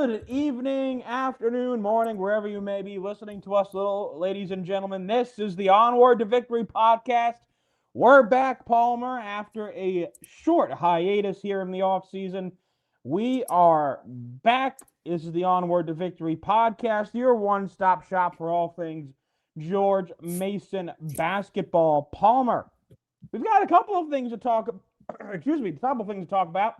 Good evening, afternoon, morning, wherever you may be listening to us, little ladies and gentlemen. This is the Onward to Victory podcast. We're back, Palmer, after a short hiatus here in the offseason. We are back. This is the Onward to Victory podcast, your one-stop shop for all things George Mason basketball. Palmer, we've got a couple of things to talk about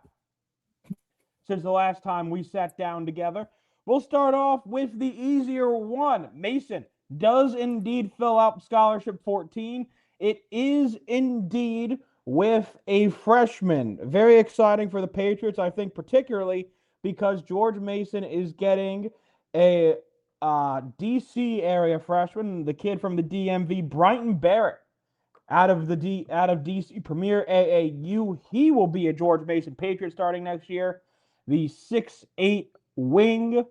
since the last time we sat down together. We'll start off with the easier one. Mason does indeed fill out scholarship 14. It is indeed with a freshman. Very exciting for the Patriots, I think, particularly because George Mason is getting a DC area freshman, the kid from the DMV, Bryton Barrett, out of DC Premier AAU. He will be a George Mason Patriot starting next year. The 6'8" wing.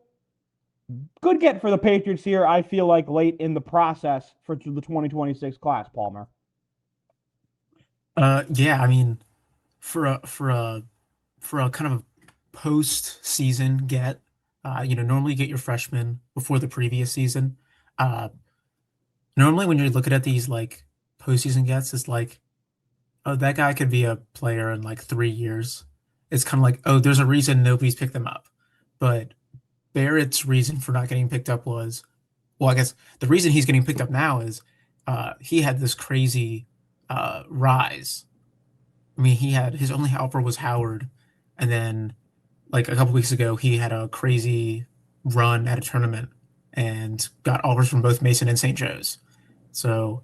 Good get for the Patriots here, I feel like, late in the process for the 2026 class, Palmer. Yeah, I mean, for a kind of post-season get, normally you get your freshmen before the previous season. Normally when you're looking at these like postseason gets, it's like, oh, that guy could be a player in like 3 years. It's kind of like, oh, there's a reason nobody's picked them up. But Barrett's reason for not getting picked up was, well, I guess the reason he's getting picked up now is he had this crazy rise. I mean, he had his only helper was Howard, and then like a couple weeks ago, he had a crazy run at a tournament and got offers from both Mason and St. Joe's. So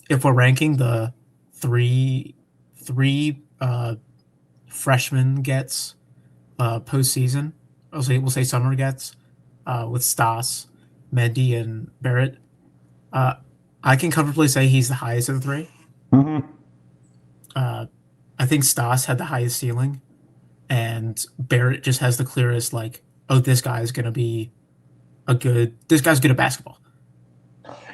if we're ranking the three freshman gets postseason, we'll say summer gets with Stas, Mendy, and Barrett. I can comfortably say he's the highest of the three. Mm-hmm. I think Stas had the highest ceiling, and Barrett just has the clearest, like, oh, this guy's good at basketball.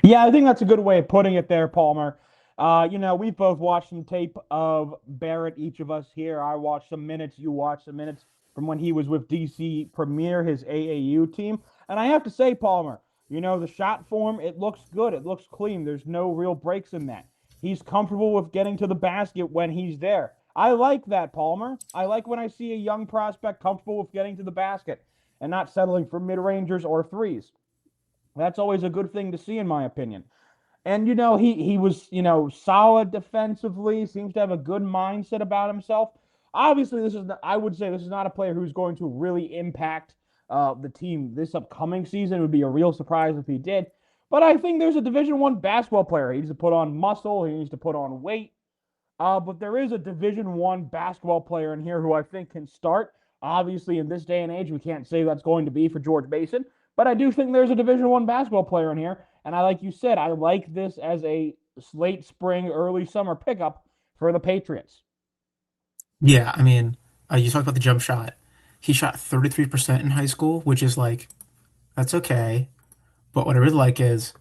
Yeah, I think that's a good way of putting it there, Palmer. We've both watched some tape of Barrett, each of us here. I watched some minutes, you watched some minutes from when he was with DC Premier, his AAU team. And I have to say, Palmer, the shot form, it looks good. It looks clean. There's no real breaks in that. He's comfortable with getting to the basket when he's there. I like that, Palmer. I like when I see a young prospect comfortable with getting to the basket and not settling for mid-rangers or threes. That's always a good thing to see, in my opinion. And, he was, solid defensively, seems to have a good mindset about himself. Obviously, I would say this is not a player who's going to really impact the team this upcoming season. It would be a real surprise if he did. But I think there's a Division I basketball player. He needs to put on muscle. He needs to put on weight. But there is a Division I basketball player in here who I think can start. Obviously, in this day and age, we can't say that's going to be for George Mason. But I do think there's a Division I basketball player in here. And like you said, I like this as a late spring, early summer pickup for the Patriots. Yeah, I mean, you talk about the jump shot. He shot 33% in high school, which is like, that's okay. But what I really like is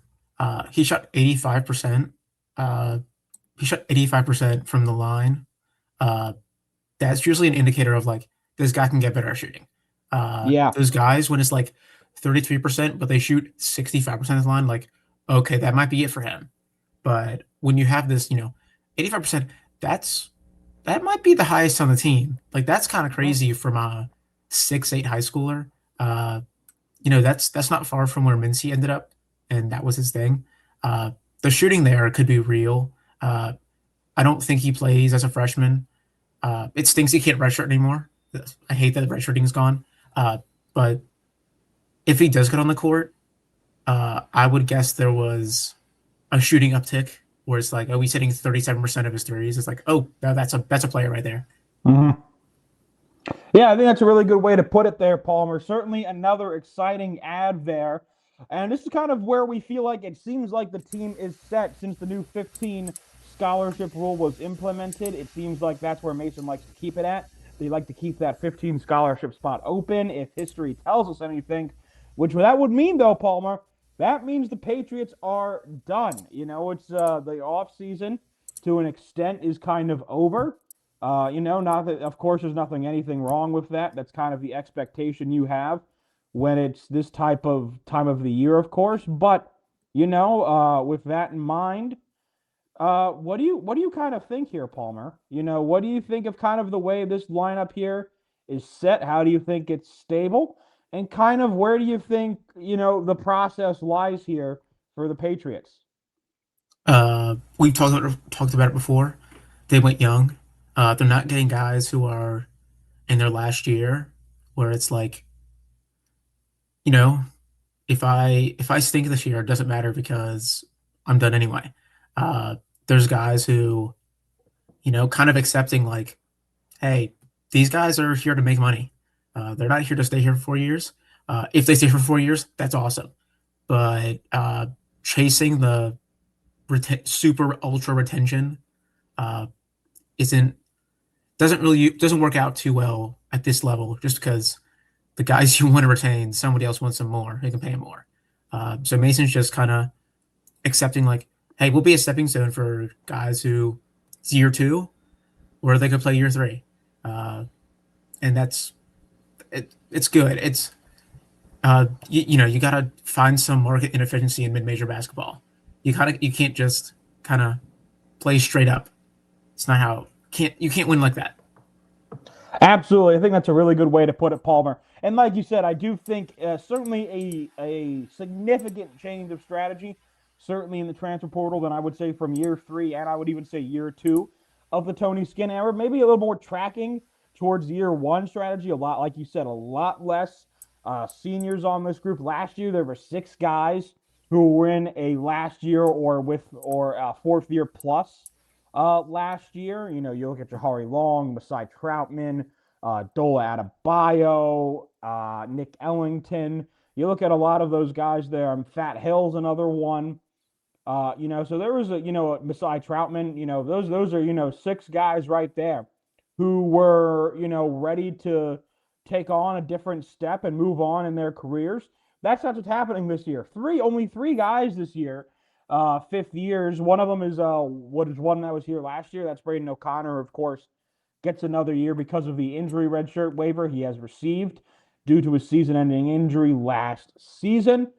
he shot 85%. He shot 85% from the line. That's usually an indicator of like, this guy can get better at shooting. Yeah. Those guys, when it's like 33%, but they shoot 65% of the line, like, okay, that might be it for him. But when you have this, 85%, that might be the highest on the team. Like, that's kind of crazy from a 6'8" high schooler. That's not far from where Mincy ended up, and that was his thing. The shooting there could be real. I don't think he plays as a freshman. It stinks he can't redshirt anymore. I hate that redshirting's gone. But if he does get on the court, I would guess there was a shooting uptick where it's like, oh, he's hitting 37% of his threes. It's like, oh, that's a player right there. Mm-hmm. Yeah, I think that's a really good way to put it there, Palmer. Certainly another exciting ad there. And this is kind of where we feel like it seems like the team is set since the new 15 scholarship rule was implemented. It seems like that's where Mason likes to keep it at. They like to keep that 15 scholarship spot open if history tells us anything, which that would mean, though, Palmer, that means the Patriots are done. It's the offseason to an extent is kind of over. Not that, of course, there's anything wrong with that. That's kind of the expectation you have when it's this type of time of the year, of course. But, with that in mind, what do you kind of think here, Palmer? What do you think of kind of the way this lineup here is set? How do you think it's stable? And kind of where do you think, the process lies here for the Patriots? We've talked about it before. They went young. They're not getting guys who are in their last year, where it's like, you know, if I stink this year, it doesn't matter because I'm done anyway. Uh, there's guys who, kind of accepting like, hey, these guys are here to make money. They're not here to stay here for 4 years. If they stay for 4 years, that's awesome. But chasing the super ultra retention uh, isn't doesn't work out too well at this level. Just because the guys you want to retain, somebody else wants them more. They can pay them more. So Mason's just kind of accepting like, hey, we'll be a stepping stone for guys who it's year two, or they could play year three, and that's it. It's good. It's you gotta find some market inefficiency in mid-major basketball. You can't just kind of play straight up. It's not how you can't win like that. Absolutely. I think that's a really good way to put it, Palmer. And like you said, I do think certainly a significant change of strategy, certainly in the transfer portal than I would say from year three, and I would even say year two of the Tony Skin era. Maybe a little more tracking towards year one strategy. A lot, like you said, a lot less seniors on this group. Last year, there were six guys who were in a last year or fourth year plus last year. You look at Jahari Long, Masai Troutman, Dola Adebayo, Nick Ellington. You look at a lot of those guys there. Fat Hill's another one. So there was Masai Troutman. Those are six guys right there who were ready to take on a different step and move on in their careers. That's not what's happening this year. Only three guys this year, fifth years. One of them is one that was here last year. That's Braden O'Connor, of course, gets another year because of the injury redshirt waiver he has received due to his season-ending injury last season.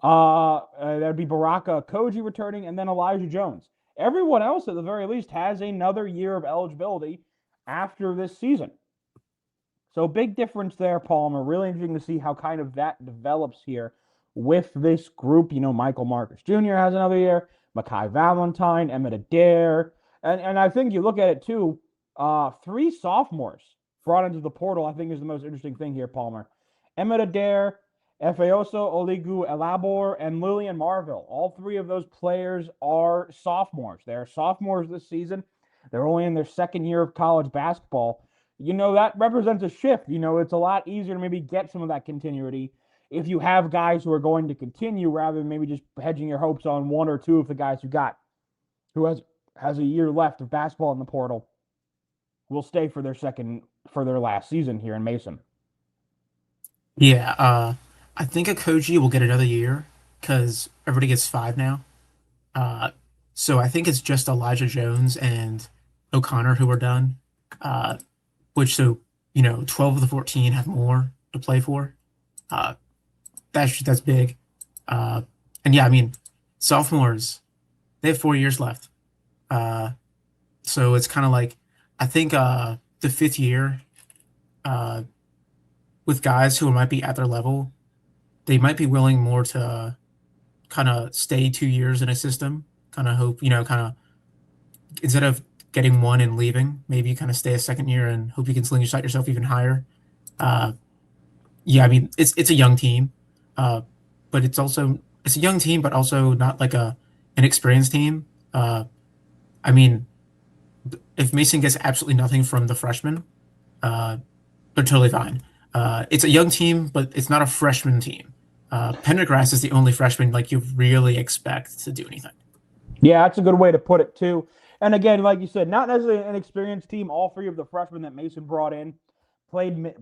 That'd be Baraka Koji returning, and then Elijah Jones. Everyone else, at the very least, has another year of eligibility after this season. So big difference there, Palmer. Really interesting to see how kind of that develops here with this group. Michael Marcus Jr. has another year, Makai Valentine, Emmett Adair. And I think you look at it too, three sophomores brought into the portal, I think is the most interesting thing here, Palmer. Emmett Adair, Efeoso Oliogu-Elabor, and Lillian Marville. All three of those players are sophomores. They're sophomores this season. They're only in their second year of college basketball. That represents a shift. It's a lot easier to maybe get some of that continuity if you have guys who are going to continue rather than maybe just hedging your hopes on one or two of the guys who has a year left of basketball in the portal will stay for their last season here in Mason. Yeah, I think Okoji will get another year because everybody gets five now. So I think it's just Elijah Jones and O'Connor who are done. Which 12 of the 14 have more to play for. That's big. And yeah, I mean, sophomores, they have 4 years left. So it's kind of like, I think the fifth year, with guys who might be at their level, they might be willing more to kind of stay 2 years in a system, kind of hope, kind of instead of getting one and leaving, maybe you kind of stay a second year and hope you can slingshot yourself even higher. Yeah, I mean, it's a young team, but it's a young team, but also not like an experienced team. I mean, if Mason gets absolutely nothing from the freshmen, they're totally fine. It's a young team, but it's not a freshman team. Pendergrass is the only freshman like you really expect to do anything. Yeah, that's a good way to put it too. And again, like you said, not necessarily an experienced team. All three of the freshmen that Mason brought in played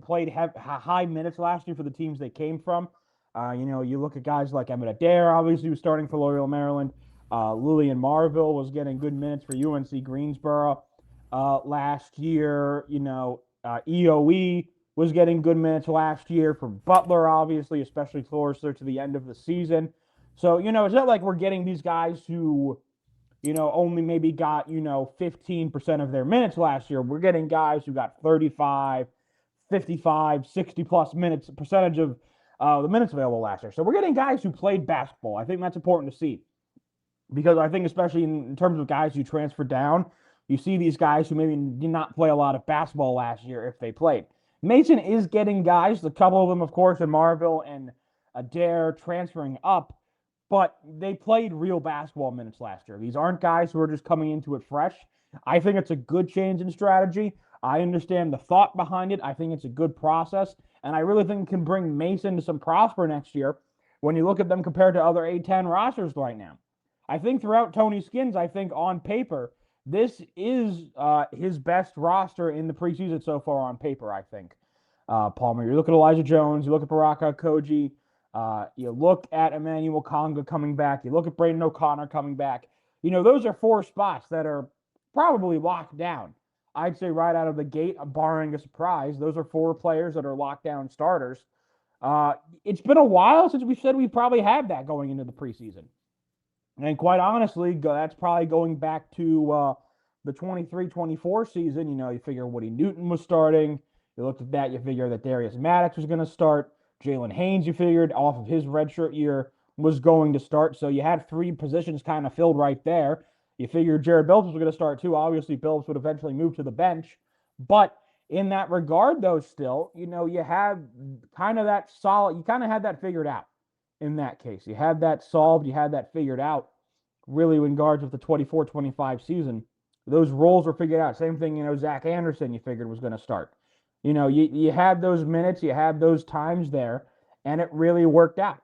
high minutes last year for the teams they came from. You look at guys like Emmett Adair, obviously, who's starting for Loyola Maryland. Lillian Marville was getting good minutes for UNC Greensboro. last year. EOE was getting good minutes last year for Butler, obviously, especially closer to the end of the season. So, it's not like we're getting these guys who, only maybe got, 15% of their minutes last year. We're getting guys who got 35, 55, 60 plus minutes, percentage of the minutes available last year. So we're getting guys who played basketball. I think that's important to see because I think, especially in terms of guys who transfer down, you see these guys who maybe did not play a lot of basketball last year if they played. Mason is getting guys, a couple of them, of course, in Marville and Adair transferring up, but they played real basketball minutes last year. These aren't guys who are just coming into it fresh. I think it's a good change in strategy. I understand the thought behind it. I think it's a good process, and I really think it can bring Mason to some prosper next year when you look at them compared to other A10 rosters right now. I think throughout Tony Skins, I think on paper, this is his best roster in the preseason so far on paper, I think. Palmer, you look at Elijah Jones, you look at Baraka Koji, you look at Emmanuel Conga coming back, you look at Braden O'Connor coming back. Those are 4 spots that are probably locked down. I'd say right out of the gate, barring a surprise, those are 4 players that are locked down starters. It's been a while since we said we probably had that going into the preseason. And quite honestly, that's probably going back to the 23-24 season. You figure Woody Newton was starting. You looked at that, you figure that Darius Maddox was going to start. Jalen Haynes, you figured, off of his redshirt year, was going to start. So you had 3 positions kind of filled right there. You figured Jared Billups was going to start too. Obviously, Billups would eventually move to the bench. But in that regard, though, still, you have kind of that solid, you kind of had that figured out in that case. You had that solved, you had that figured out really in regards with the 24-25 season. Those roles were figured out. Same thing, Zach Anderson you figured was going to start. You had those minutes, you had those times there, and it really worked out.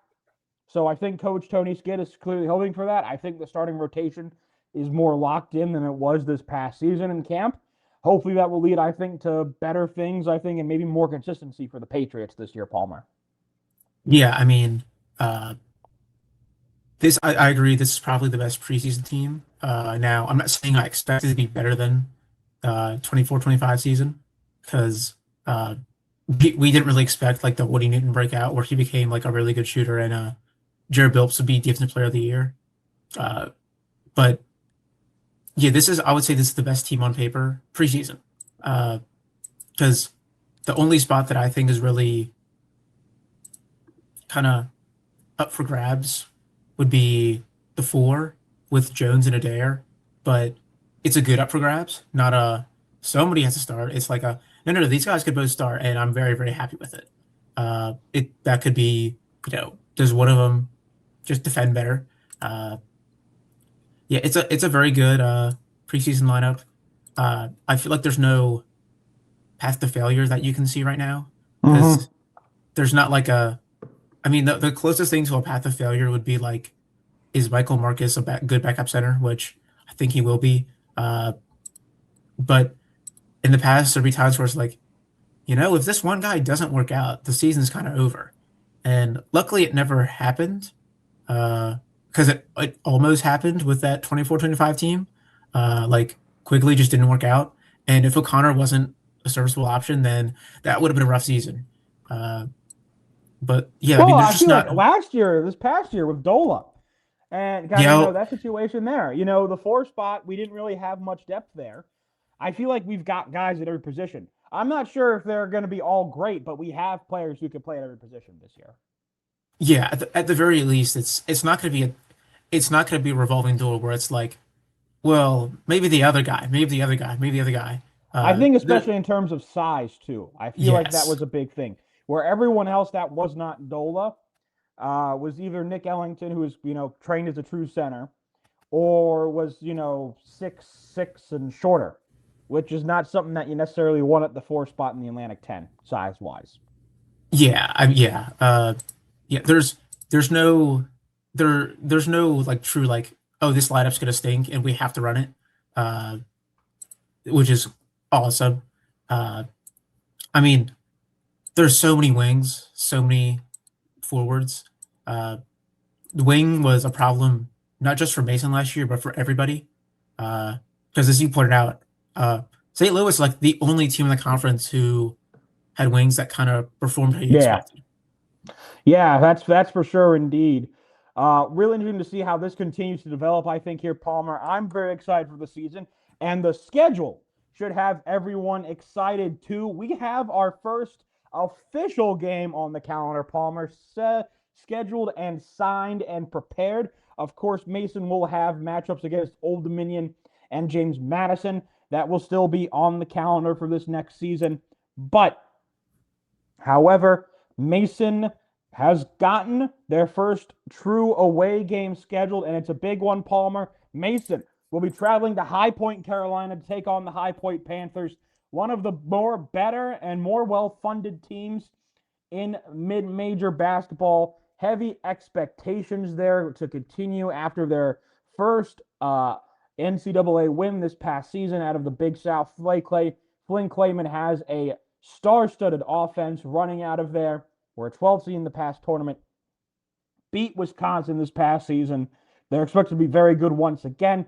So I think Coach Tony Skid is clearly hoping for that. I think the starting rotation is more locked in than it was this past season in camp. Hopefully that will lead, I think, to better things, and maybe more consistency for the Patriots this year, Palmer. Yeah, I mean, I agree. This is probably the best preseason team. Now, I'm not saying I expect it to be better than 24-25 season because we didn't really expect like the Woody Newton breakout where he became like a really good shooter and Jared Billups would be Defensive Player of the Year. But yeah, I would say this is the best team on paper preseason because the only spot that I think is really kind of up for grabs would be the 4 with Jones and Adair, but it's a good up for grabs, not a somebody has to start. It's like no, these guys could both start, and I'm very, very happy with it. That could be, does one of them just defend better? Yeah, it's a very good preseason lineup. I feel like there's no path to failure that you can see right now because there's not like the closest thing to a path of failure would be like, is Michael Marcus a good backup center, which I think he will be. But in the past, there'll be times where it's like, if this one guy doesn't work out, the season's kind of over. And luckily, it never happened because it almost happened with that 24-25 team. Like Quigley just didn't work out. And if O'Connor wasn't a serviceable option, then that would have been a rough season. But yeah, well, there's just not like this past year with Dola, and that situation there. The 4 spot, we didn't really have much depth there. I feel like we've got guys at every position. I'm not sure if they're going to be all great, but we have players who can play at every position this year. Yeah, at the very least, it's not going to be a revolving door where it's like, well, maybe the other guy, maybe the other guy, maybe the other guy. I think especially in terms of size too. I feel like that was a big thing. Where everyone else that was not Dola was either Nick Ellington, who was trained as a true center, or was 6'6" and shorter, which is not something that you necessarily want at the 4 spot in the Atlantic 10 size wise. Yeah, There's no like true like, oh, this lineup's gonna stink and we have to run it, which is awesome. I mean, there's so many wings, so many forwards. The wing was a problem not just for Mason last year, but for everybody. Because as you pointed out, St. Louis is like the only team in the conference who had wings that kind of performed how you Yeah. expected. Yeah, that's for sure indeed. Really interesting to see how this continues to develop, I think, here, Palmer. I'm very excited for the season, and the schedule should have everyone excited too. We have our first official game on the calendar, Palmer, scheduled and signed and prepared. Of course, Mason will have matchups against Old Dominion and James Madison. That will still be on the calendar for this next season. But, however, Mason has gotten their first true away game scheduled, and it's a big one, Palmer. Mason will be traveling to High Point, Carolina to take on the High Point Panthers, one of the more better and more well-funded teams in mid-major basketball. Heavy expectations there to continue after their first NCAA win this past season out of the Big South. Flynn Clayman has a star-studded offense running out of there. We're a 12th seed in the past tournament. Beat Wisconsin this past season. They're expected to be very good once again.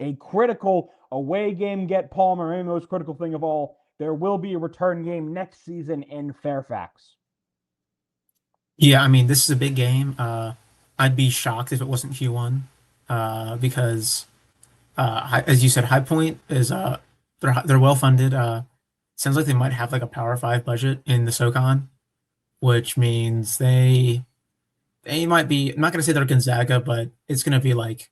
A critical away game, get Palmer, and the most critical thing of all, there will be a return game next season in Fairfax. Yeah, I mean, this is a big game. I'd be shocked if it wasn't Q1 because, as you said, High Point is they're well funded. Sounds like they might have like a Power 5 budget in the SoCon, which means they might be. I'm not going to say they're Gonzaga, but it's going to be like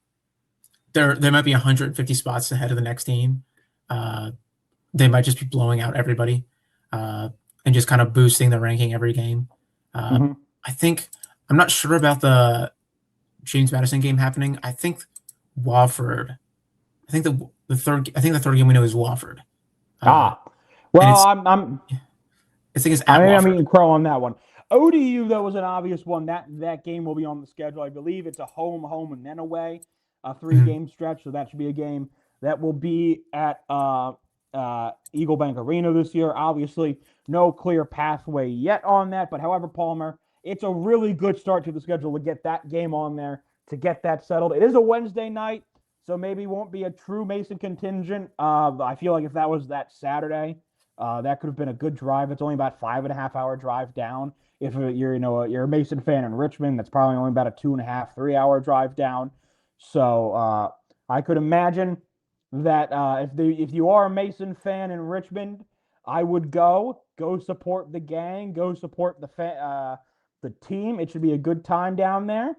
they might be 150 spots ahead of the next team. They might just be blowing out everybody and just kind of boosting the ranking every game. I think I'm not sure about the James Madison game happening. I think Wofford. I think the third game we know is Wofford. Well, I think it's at Wofford. I'm eating crow on that one. ODU, though, was an obvious one. That game will be on the schedule. I believe it's a home, and then away, a 3-game stretch. So that should be a game that will be at Eagle Bank Arena this year. Obviously, no clear pathway yet on that. But however, Palmer, it's a really good start to the schedule to get that game on there, to get that settled. It is a Wednesday night, so maybe won't be a true Mason contingent. I feel like if that was that Saturday, that could have been a good drive. It's only about 5.5-hour drive down. If you're a Mason fan in Richmond, that's probably only about a 2.5, 3-hour drive down. So I could imagine that if you are a Mason fan in Richmond, I would go support the gang, go support the team. It should be a good time down there.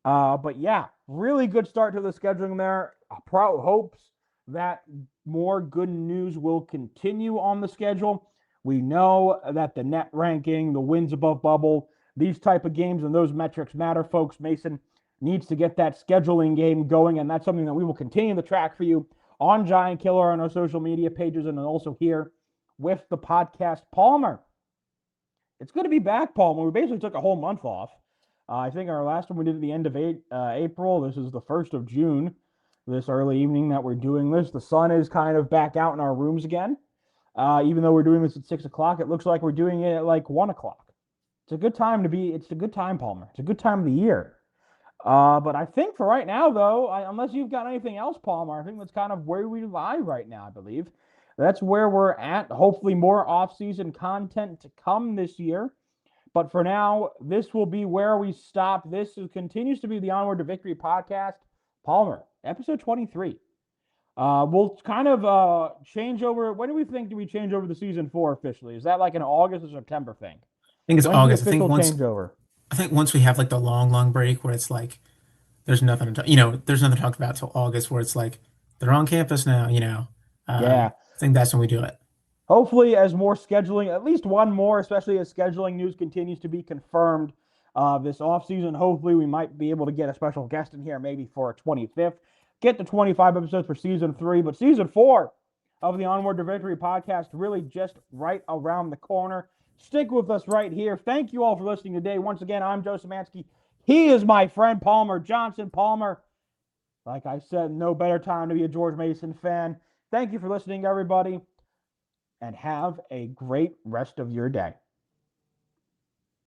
But yeah, really good start to the scheduling there. Hopes that more good news will continue on the schedule. We know that the net ranking, the wins above bubble, these type of games and those metrics matter, folks. Mason needs to get that scheduling game going, and that's something that we will continue to track for you on Giant Killer on our social media pages and also here with the podcast. Palmer, it's good to be back, Palmer. We basically took a whole month off. I think our last one we did at the end of April. This is the 1st of June, this early evening that we're doing this. The sun is kind of back out in our rooms again. Even though we're doing this at 6 o'clock, it looks like we're doing it at like 1 o'clock. It's a good time, Palmer. It's a good time of the year. But I think for right now, though, unless you've got anything else, Palmer, I think that's kind of where we lie right now, I believe. That's where we're at. Hopefully more off-season content to come this year. But for now, this will be where we stop. This continues to be the Onward to Victory podcast. Palmer, episode 23. We'll kind of change over. When do we change over to season 4 officially? Is that like an August or September thing? I think it's August. I think once we have like the long break where it's like there's nothing to there's nothing to talk about till August, where it's like they're on campus now. Yeah. I think that's when we do it. Hopefully, as more scheduling, at least one more, especially as scheduling news continues to be confirmed this offseason, hopefully we might be able to get a special guest in here maybe for a 25th. Get to 25 episodes for season 3, but season 4 of the Onward to Victory podcast really just right around the corner. Stick with us right here. Thank you all for listening today. Once again, I'm Joe Szymanski. He is my friend Palmer Johnson. Palmer, like I said, no better time to be a George Mason fan. Thank you for listening, everybody, and have a great rest of your day.